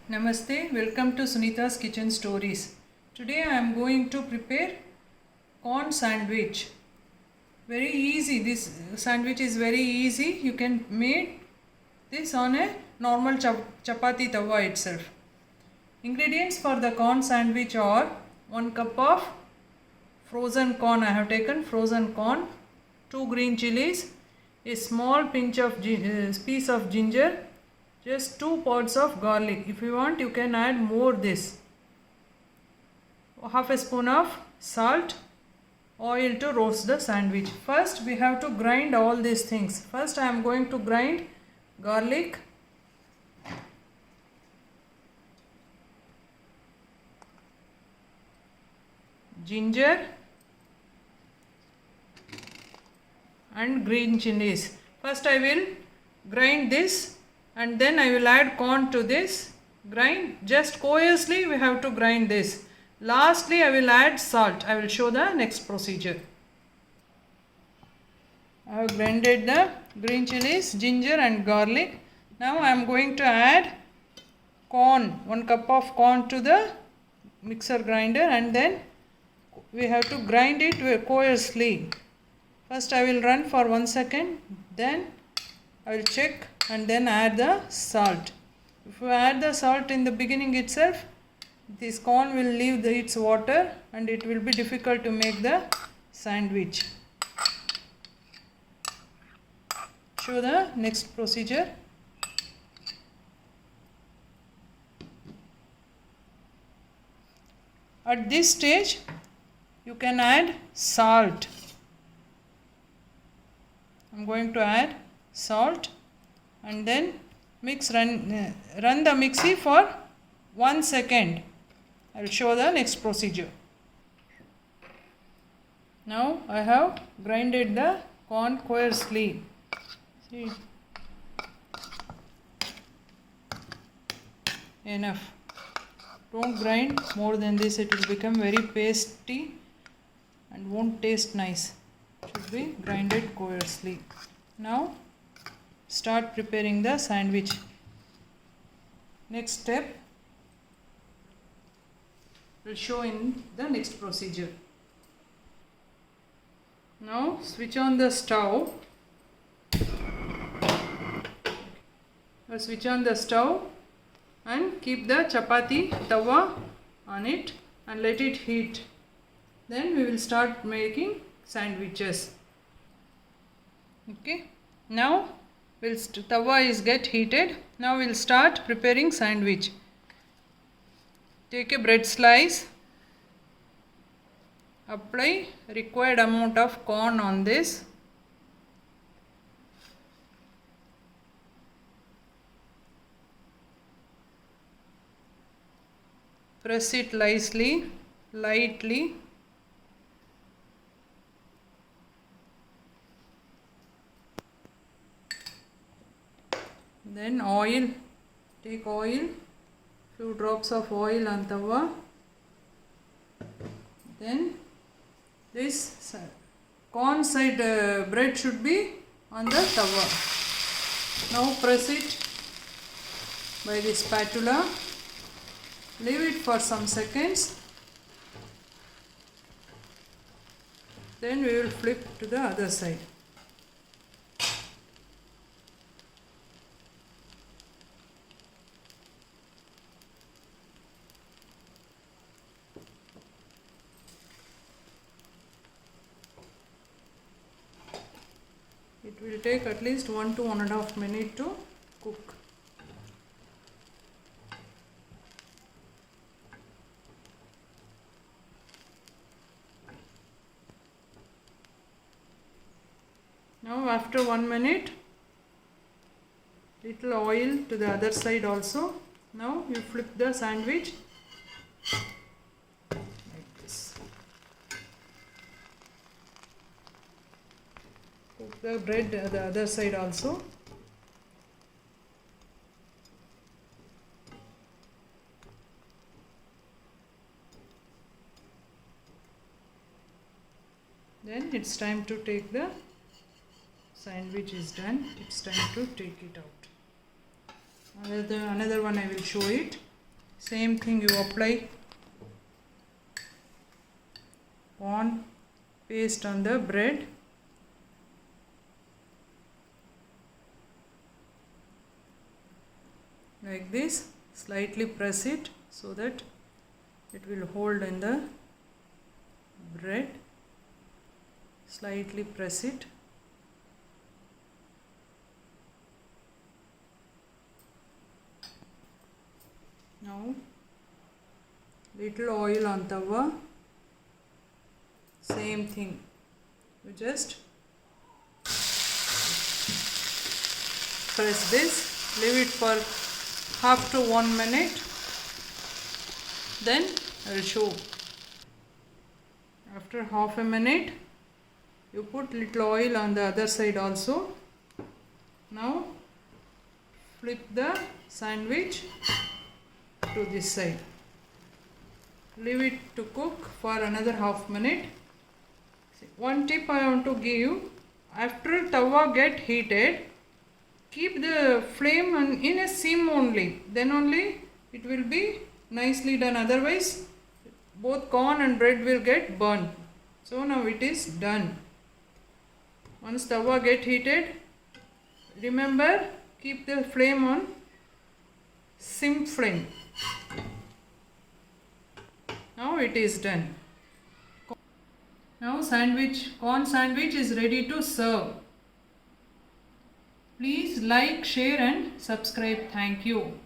Namaste, welcome to Sunita's Kitchen Stories. Today I am going to prepare corn sandwich. Very easy, this sandwich is very easy. You can make this on a normal chapati tawa itself. Ingredients for the corn sandwich are 1 cup of frozen corn. I have taken frozen corn, 2 green chilies, a small pinch of piece of ginger, just 2 pods of garlic. If you want, you can add more this. Half a spoon of salt, oil to roast the sandwich. First we have to grind all these things. First I am going to grind garlic, ginger and green chilies. First I will grind this and then I will add corn to this. Grind just coarsely, we have to grind this. Lastly I will add salt. I will show the next procedure. I have grinded the green chilies, ginger and garlic. Now I am going to add corn, 1 cup of corn to the mixer grinder, and then we have to grind it coarsely. First I will run for 1 second, then I will check and then add the salt. If you add the salt in the beginning itself, this corn will leave its water and it will be difficult to make the sandwich. Show the next procedure. At this stage, you can add salt. I am going to add salt and then run the mixie for 1 second. I will show the next procedure. Now I have grinded the corn coarsely. See, enough. Don't grind more than this, it will become very pasty and won't taste nice. It should be grinded coarsely. Now start preparing the sandwich. Next step will show in the next procedure. Now switch on the stove. Switch on the stove and keep the chapati tawa on it and let it heat. Then we will start making sandwiches. Okay. Now tawa is get heated. Now we will start preparing sandwich. Take a bread slice. Apply required amount of corn on this. Press it lightly. Then oil, take oil, few drops of oil on tawa. Then this corn side bread should be on the tawa. Now press it by the spatula. Leave it for some seconds. Then we will flip to the other side. It will take at least 1 to 1.5 minutes to cook. Now after 1 minute, little oil to the other side also. Now you flip the sandwich like this. Cook the bread the other side also. Then it's time to take the sandwich is done. It's time to take it out. Another one I will show it. Same thing, you apply corn paste on the bread. Like this, slightly press it so that it will hold in the bread. Slightly press it. Now little oil on tawa. Same thing, you just press this, leave it for half to 1 minute, then I will show. After half a minute, you put little oil on the other side also. Now flip the sandwich to this side. Leave it to cook for another half minute. One tip I want to give you: after tawa get heated, keep the flame in a sim only. Then only it will be nicely done. Otherwise, both corn and bread will get burned. So now it is done. Once tawa get heated, remember, keep the flame on sim flame. Now it is done. Now corn sandwich is ready to serve. Please like, share and subscribe. Thank you.